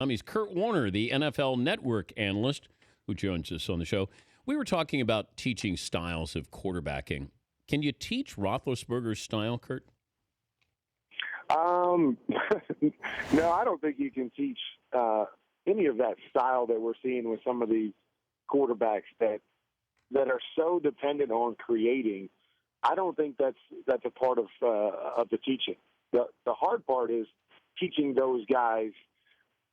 He's Kurt Warner, the NFL Network analyst who joins us on the show. We were talking about teaching styles of quarterbacking. Can you teach Roethlisberger's style, Kurt? No, I don't think you can teach any of that style that we're seeing with some of these quarterbacks that are so dependent on creating. I don't think that's a part of the teaching. The hard part is teaching those guys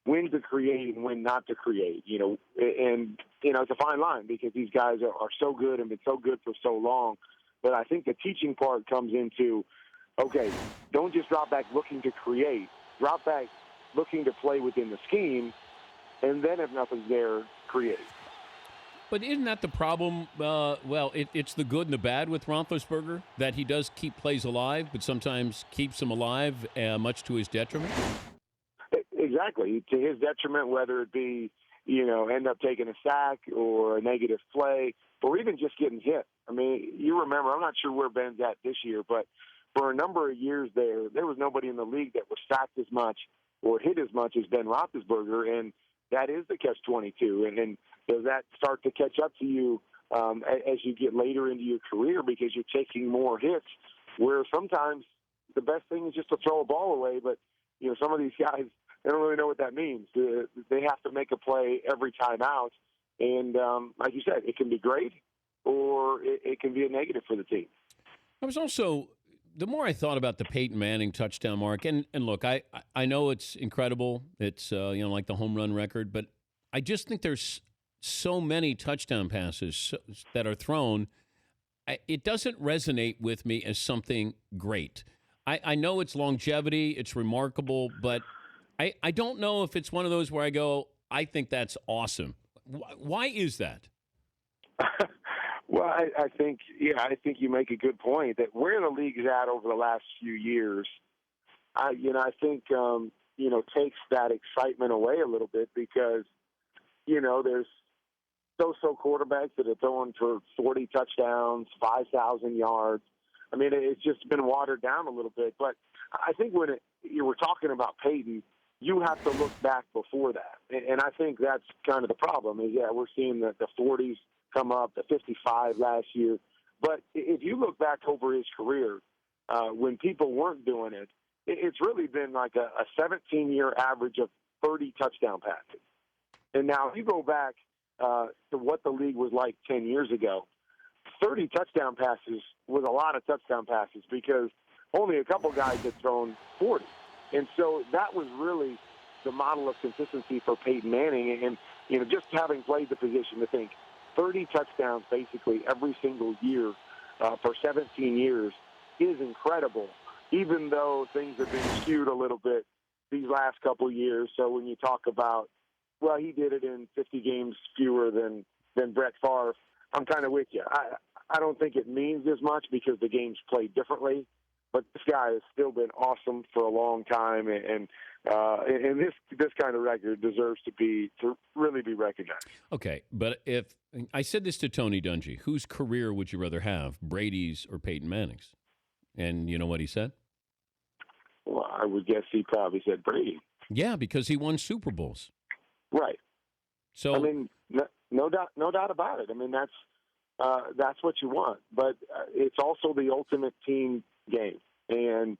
when to create and when not to create. It's a fine line because these guys are so good and been so good for so long. But I think the teaching part comes into, okay, don't just drop back looking to create. Drop back looking to play within the scheme, and then if nothing's there, create. But isn't that the problem? It's the good and the bad with Roethlisberger, that he does keep plays alive, but sometimes keeps them alive, much to his detriment? Exactly. To his detriment, whether it be, end up taking a sack or a negative play or even just getting hit. I mean, you remember, I'm not sure where Ben's at this year, but for a number of years there was nobody in the league that was sacked as much or hit as much as Ben Roethlisberger, and that is the catch-22. And then does that start to catch up to you as you get later into your career because you're taking more hits, where sometimes the best thing is just to throw a ball away, but some of these guys, they don't really know what that means. They have to make a play every time out. And like you said, it can be great or it can be a negative for the team. I was also, the more I thought about the Peyton Manning touchdown mark, and look, I know it's incredible. It's, like the home run record, but I just think there's so many touchdown passes that are thrown. It doesn't resonate with me as something great. I know it's longevity, it's remarkable, but I don't know if it's one of those where I go, I think that's awesome. Why is that? Well, I think you make a good point that where the league is at over the last few years, I think takes that excitement away a little bit because there's so we're throwing for 40 touchdowns, 5,000 yards. I mean, it's just been watered down a little bit. But I think when you were talking about Peyton, you have to look back before that. And I think that's kind of the problem is, we're seeing the 40s come up, the 55 last year. But if you look back over his career, when people weren't doing it, it's really been like a 17-year average of 30 touchdown passes. And now if you go back to what the league was like 10 years ago, 30 touchdown passes was a lot of touchdown passes because only a couple guys had thrown 40. And so that was really the model of consistency for Peyton Manning. And, just having played the position to think 30 touchdowns basically every single year for 17 years is incredible, even though things have been skewed a little bit these last couple years. So when you talk about, well, he did it in 50 games fewer than Brett Favre, I'm kind of with you. I don't think it means as much because the game's played differently, but this guy has still been awesome for a long time, and this kind of record deserves to really be recognized. Okay, but if I said this to Tony Dungy, whose career would you rather have, Brady's or Peyton Manning's? And you know what he said? Well, I would guess he probably said Brady. Yeah, because he won Super Bowls. Right. So I mean, no doubt about it. I mean, that's what you want, but it's also the ultimate team game, and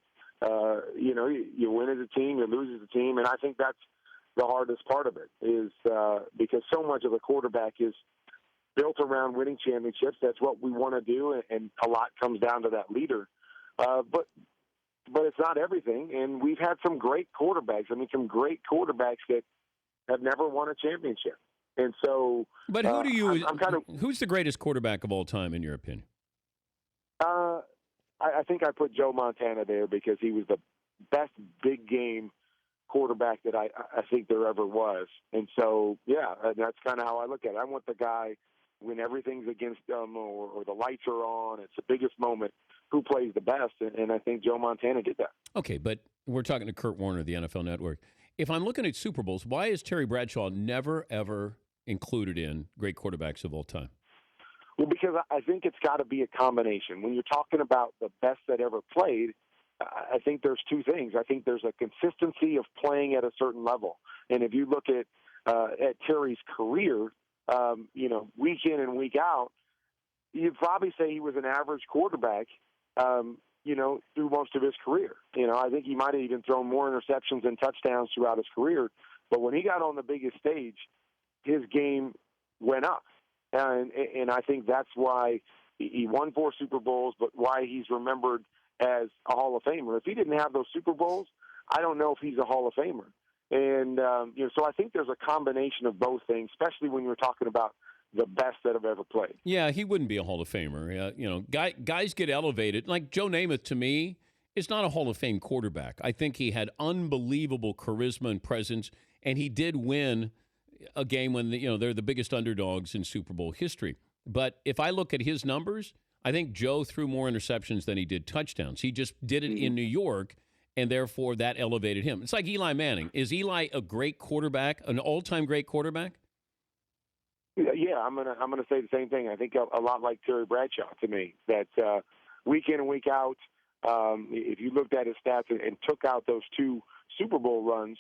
you win as a team, you lose as a team, and I think that's the hardest part of it is because so much of a quarterback is built around winning championships. That's what we want to do, and a lot comes down to that leader. But it's not everything, and we've had some great quarterbacks. I mean, some great quarterbacks that have never won a championship. And so, but who do you? Who's the greatest quarterback of all time, in your opinion? I think I put Joe Montana there because he was the best big game quarterback that I think there ever was. And so, that's kind of how I look at it. I want the guy when everything's against them or the lights are on. It's the biggest moment. Who plays the best? And I think Joe Montana did that. Okay, but we're talking to Kurt Warner, the NFL Network. If I'm looking at Super Bowls, why is Terry Bradshaw never, ever included in great quarterbacks of all time? Well, because I think it's got to be a combination. When you're talking about the best that ever played, I think there's two things. I think there's a consistency of playing at a certain level. And if you look at Terry's career, week in and week out, you'd probably say he was an average quarterback, through most of his career. I think he might have even thrown more interceptions than touchdowns throughout his career. But when he got on the biggest stage, his game went up. And I think that's why he won 4 Super Bowls, but why he's remembered as a Hall of Famer. If he didn't have those Super Bowls, I don't know if he's a Hall of Famer. And, so I think there's a combination of both things, especially when you're talking about the best that have ever played. Yeah, he wouldn't be a Hall of Famer. Guys get elevated. Like Joe Namath, to me, is not a Hall of Fame quarterback. I think he had unbelievable charisma and presence, and he did win a game when they're the biggest underdogs in Super Bowl history. But if I look at his numbers, I think Joe threw more interceptions than he did touchdowns. He just did it in New York, and therefore that elevated him. It's like Eli Manning. Is Eli a great quarterback, an all-time great quarterback? Yeah, I'm gonna say the same thing. I think a lot like Terry Bradshaw to me. That week in and week out, if you looked at his stats and took out those 2 Super Bowl runs,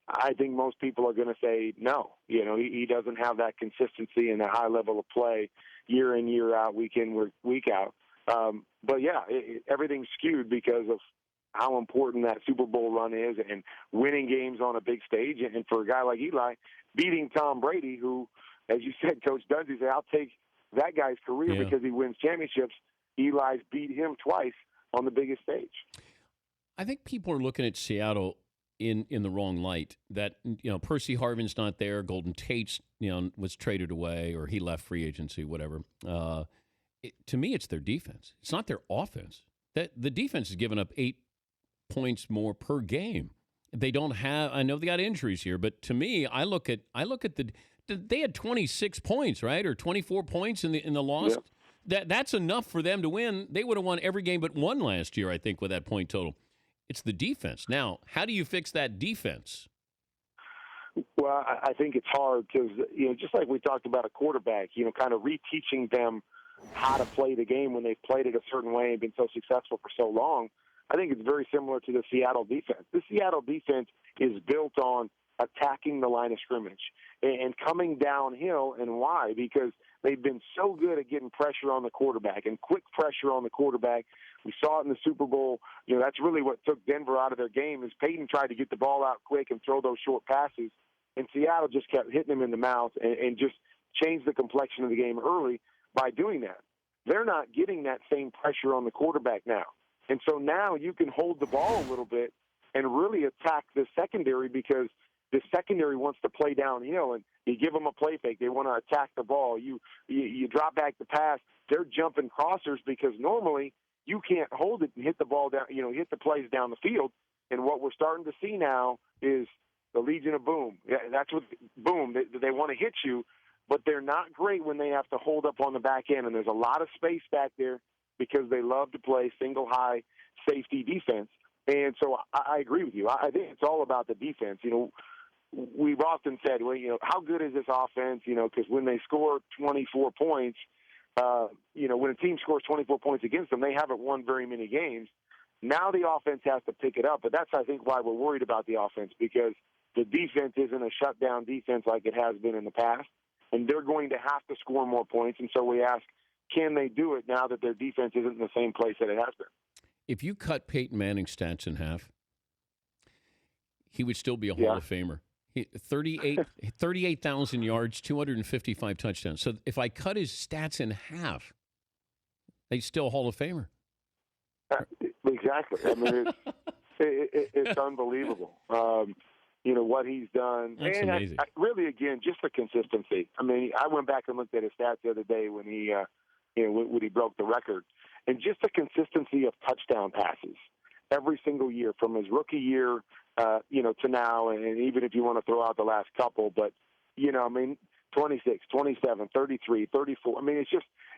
I think most people are going to say no. He doesn't have that consistency and that high level of play year in, year out, week in, week out. But yeah, everything's skewed because of how important that Super Bowl run is and winning games on a big stage. And for a guy like Eli, beating Tom Brady, who, as you said, Coach Dungy said, I'll take that guy's career because he wins championships. Eli's beat him twice on the biggest stage. I think people are looking at Seattle in the wrong light. That Percy Harvin's not there. Golden Tate's was traded away or he left free agency, whatever. To me, it's their defense. It's not their offense. That the defense has given up 8 points more per game. They don't have. I know they got injuries here, but to me, I look at they had 26 points, right, or 24 points in the loss. Yeah. That's enough for them to win. They would have won every game but one last year, I think, with that point total. It's the defense. Now, how do you fix that defense? Well, I think it's hard because, just like we talked about a quarterback, kind of reteaching them how to play the game when they've played it a certain way and been so successful for so long. I think it's very similar to the Seattle defense. The Seattle defense is built on attacking the line of scrimmage and coming downhill. And why? Because they've been so good at getting pressure on the quarterback and quick pressure on the quarterback. We saw it in the Super Bowl. That's really what took Denver out of their game is Peyton tried to get the ball out quick and throw those short passes, and Seattle just kept hitting him in the mouth and just changed the complexion of the game early by doing that. They're not getting that same pressure on the quarterback now. And so now you can hold the ball a little bit and really attack the secondary because the secondary wants to play downhill, and you give them a play fake. They want to attack the ball. You drop back the pass. They're jumping crossers because normally you can't hold it and hit the ball down, hit the plays down the field. And what we're starting to see now is the Legion of Boom. That's what boom. They want to hit you, but they're not great when they have to hold up on the back end. And there's a lot of space back there because they love to play single high safety defense. And so I agree with you. I think it's all about the defense. We've often said, well, how good is this offense? Because when they score 24 points, when a team scores 24 points against them, they haven't won very many games. Now the offense has to pick it up, but that's, I think, why we're worried about the offense because the defense isn't a shutdown defense like it has been in the past, and they're going to have to score more points. And so we ask, can they do it now that their defense isn't in the same place that it has been? If you cut Peyton Manning's stats in half, he would still be a Hall of Famer. 38,000 yards, 255 touchdowns. So if I cut his stats in half, he's still a Hall of Famer. Exactly. I mean, it's unbelievable. What he's done. That's and amazing. Really, again, just the consistency. I mean, I went back and looked at his stats the other day when he broke the record, and just the consistency of touchdown passes every single year from his rookie year, to now, and even if you want to throw out the last couple, but, 26, 27, 33, 34. I mean,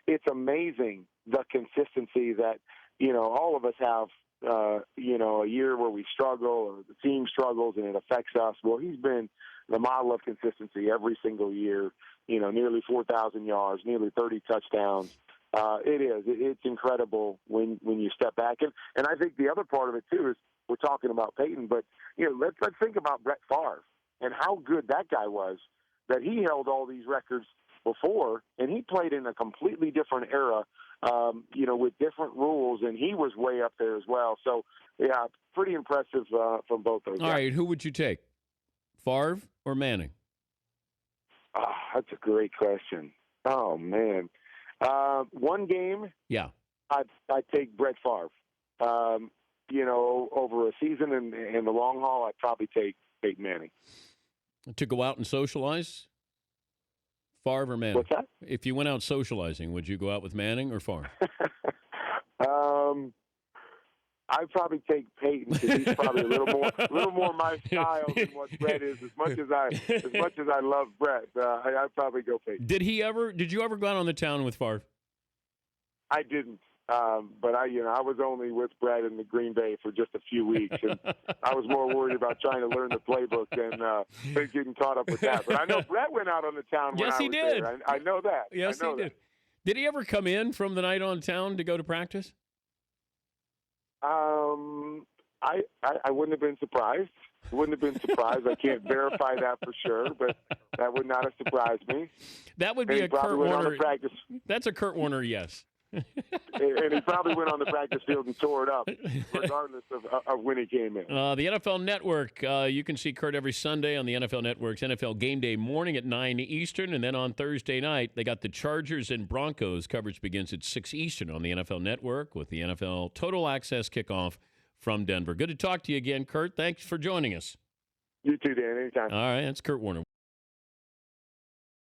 it's amazing the consistency that, all of us have, a year where we struggle or the team struggles and it affects us. Well, he's been the model of consistency every single year, nearly 4,000 yards, nearly 30 touchdowns. It is. It's incredible when you step back. And I think the other part of it, too, is we're talking about Peyton, but let's think about Brett Favre and how good that guy was, that he held all these records before, and he played in a completely different era, with different rules, and he was way up there as well. So, yeah, pretty impressive from both those guys. All right, who would you take, Favre or Manning? That's a great question. Oh, man. One game, yeah, I'd take Brett Favre. Over a season and the long haul, I'd probably take Peyton Manning. To go out and socialize, Favre or Manning? What's that? If you went out socializing, would you go out with Manning or Favre? I'd probably take Peyton because he's probably a little more my style than what Brett is. As much as I love Brett, I'd probably go Peyton. Did you ever go out on the town with Favre? I didn't. But I was only with Brett in the Green Bay for just a few weeks, and I was more worried about trying to learn the playbook than getting caught up with that. But I know Brett went out on the town when yes, I he was did. there. I know that. Yes, he did. Did he ever come in from the night on town to go to practice? I wouldn't have been surprised. I can't verify that for sure, but that would not have surprised me. That would be a Kurt Warner. That's a Kurt Warner, yes. And he probably went on the practice field and tore it up, regardless of when he came in. The NFL Network, you can see Kurt every Sunday on the NFL Network's NFL Game Day morning at 9 Eastern, and then on Thursday night, they got the Chargers and Broncos. Coverage begins at 6 Eastern on the NFL Network with the NFL Total Access kickoff from Denver. Good to talk to you again, Kurt. Thanks for joining us. You too, Dan. Anytime. All right, that's Kurt Warner.